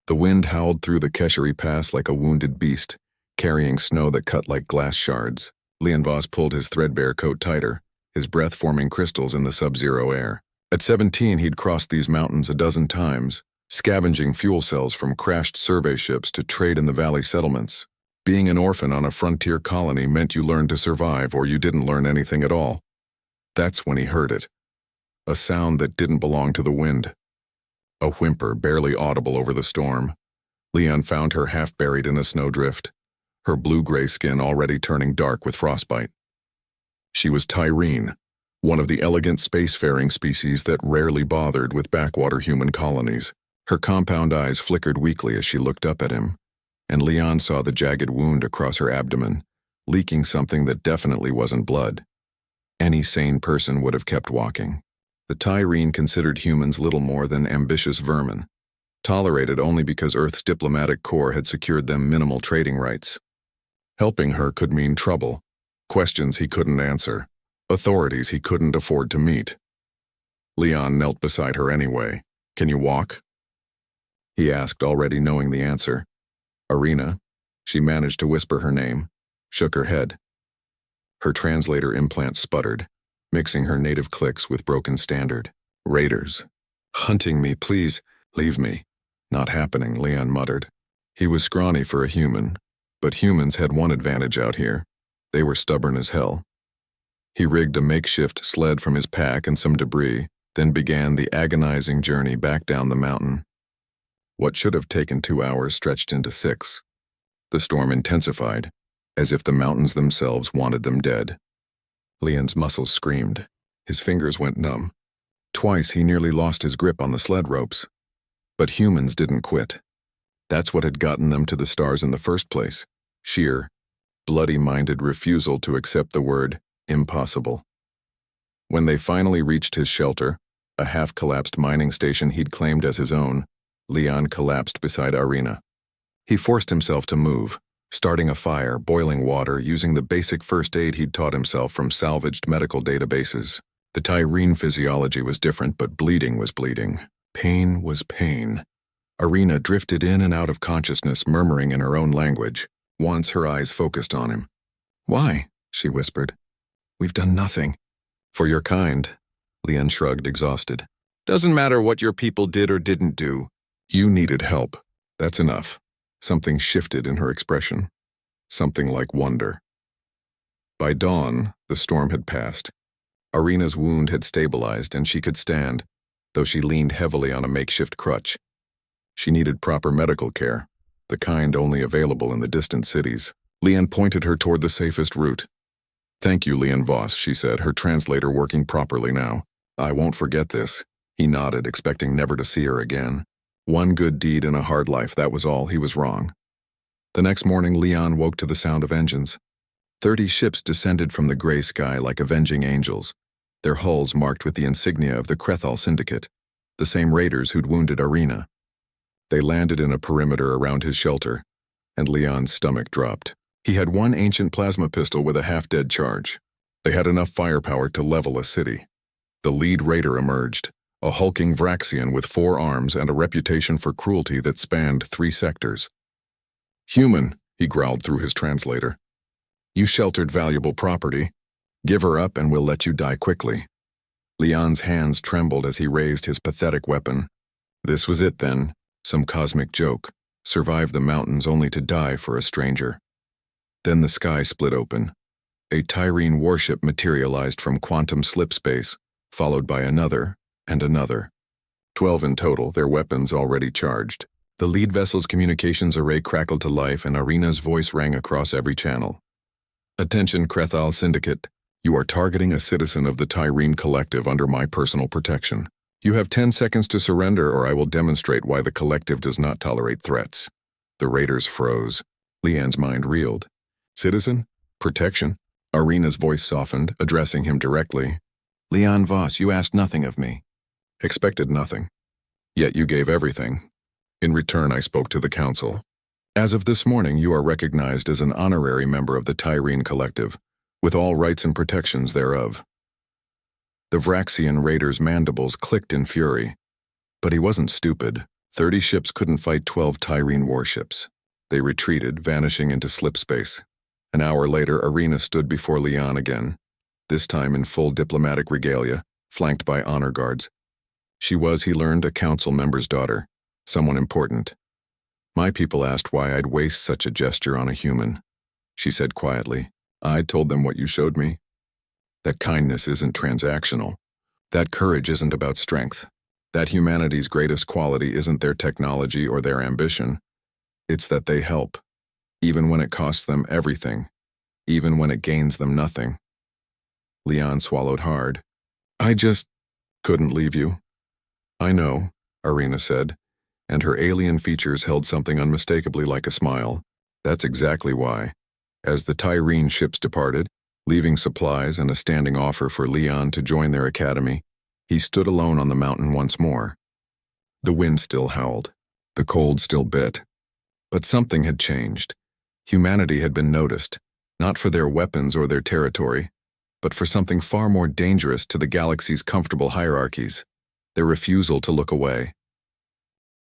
The wind howled through the Keshery Pass like a wounded beast, carrying snow that cut like glass shards. Leon Voss pulled his threadbare coat tighter, his breath forming crystals in the sub-zero air. At 17, he'd crossed these mountains a dozen times, scavenging fuel cells from crashed survey ships to trade in the valley settlements. Being an orphan on a frontier colony meant you learned to survive or you didn't learn anything at all. That's when he heard it. A sound that didn't belong to the wind. A whimper barely audible over the storm. Leon found her half buried in a snowdrift, her blue-gray skin already turning dark with frostbite. She was Tyrene, one of the elegant spacefaring species that rarely bothered with backwater human colonies. Her compound eyes flickered weakly as she looked up at him, and Leon saw the jagged wound across her abdomen, leaking something that definitely wasn't blood. Any sane person would have kept walking. The Tyrene considered humans little more than ambitious vermin, tolerated only because Earth's diplomatic corps had secured them minimal trading rights. Helping her could mean trouble, questions he couldn't answer, authorities he couldn't afford to meet. Leon knelt beside her anyway. "Can you walk?" he asked, already knowing the answer. "Arena." She managed to whisper her name, shook her head. Her translator implant sputtered, mixing her native clicks with broken standard. "Raiders. Hunting me, please. Leave me." "Not happening," Leon muttered. He was scrawny for a human, but humans had one advantage out here. They were stubborn as hell. He rigged a makeshift sled from his pack and some debris, then began the agonizing journey back down the mountain. What should have taken 2 hours stretched into 6. The storm intensified, as if the mountains themselves wanted them dead. Leon's muscles screamed. His fingers went numb. Twice he nearly lost his grip on the sled ropes. But humans didn't quit. That's what had gotten them to the stars in the first place. Sheer, bloody-minded refusal to accept the word impossible. When they finally reached his shelter, a half-collapsed mining station he'd claimed as his own, Leon collapsed beside Arena. He forced himself to move, starting a fire, boiling water, using the basic first aid he'd taught himself from salvaged medical databases. The Tyrene physiology was different, but bleeding was bleeding. Pain was pain. Arena drifted in and out of consciousness, murmuring in her own language. Once her eyes focused on him. "Why?" she whispered. "We've done nothing." "For your kind," Leon shrugged, exhausted. "Doesn't matter what your people did or didn't do. You needed help. That's enough." Something shifted in her expression. Something like wonder. By dawn, the storm had passed. Arena's wound had stabilized and she could stand, though she leaned heavily on a makeshift crutch. She needed proper medical care, the kind only available in the distant cities. Leon pointed her toward the safest route. "Thank you, Leon Voss," she said, her translator working properly now. "I won't forget this." He nodded, expecting never to see her again. One good deed in a hard life, that was all. He was wrong. The next morning, Leon woke to the sound of engines. 30 ships descended from the gray sky like avenging angels, their hulls marked with the insignia of the Crethal Syndicate, the same raiders who'd wounded Arena. They landed in a perimeter around his shelter, and Leon's stomach dropped. He had one ancient plasma pistol with a half-dead charge. They had enough firepower to level a city. The lead raider emerged, a hulking Vraxian with 4 arms and a reputation for cruelty that spanned 3 sectors. "Human," he growled through his translator. "You sheltered valuable property. Give her up and we'll let you die quickly." Leon's hands trembled as he raised his pathetic weapon. This was it then, some cosmic joke. Survive the mountains only to die for a stranger. Then the sky split open. A Tyrene warship materialized from quantum slip space, followed by another and another. 12 in total, their weapons already charged. The lead vessel's communications array crackled to life and Arena's voice rang across every channel. "Attention, Crethal Syndicate. You are targeting a citizen of the Tyrene Collective under my personal protection. You have 10 seconds to surrender or I will demonstrate why the Collective does not tolerate threats." The raiders froze. Leon's mind reeled. "Citizen? Protection?" Arena's voice softened, addressing him directly. "Leon Voss, you asked nothing of me." "Expected nothing. Yet you gave everything. In return, I spoke to the Council. As of this morning, you are recognized as an honorary member of the Tyrene Collective, with all rights and protections thereof." The Vraxian raider's mandibles clicked in fury, but he wasn't stupid. 30 ships couldn't fight 12 Tyrene warships. They retreated, vanishing into slipspace. An hour later, Arena stood before Leon again, this time in full diplomatic regalia, flanked by honor guards. She was, he learned, a council member's daughter, someone important. My people asked why I'd waste such a gesture on a human. She said quietly, I told them what you showed me. That kindness isn't transactional. That courage isn't about strength. That humanity's greatest quality isn't their technology or their ambition. It's that they help, even when it costs them everything, even when it gains them nothing. Leon swallowed hard. I just couldn't leave you. I know, Arena said, and her alien features held something unmistakably like a smile. That's exactly why. As the Tyrene ships departed, leaving supplies and a standing offer for Leon to join their academy, he stood alone on the mountain once more. The wind still howled. The cold still bit. But something had changed. Humanity had been noticed, not for their weapons or their territory, but for something far more dangerous to the galaxy's comfortable hierarchies, their refusal to look away.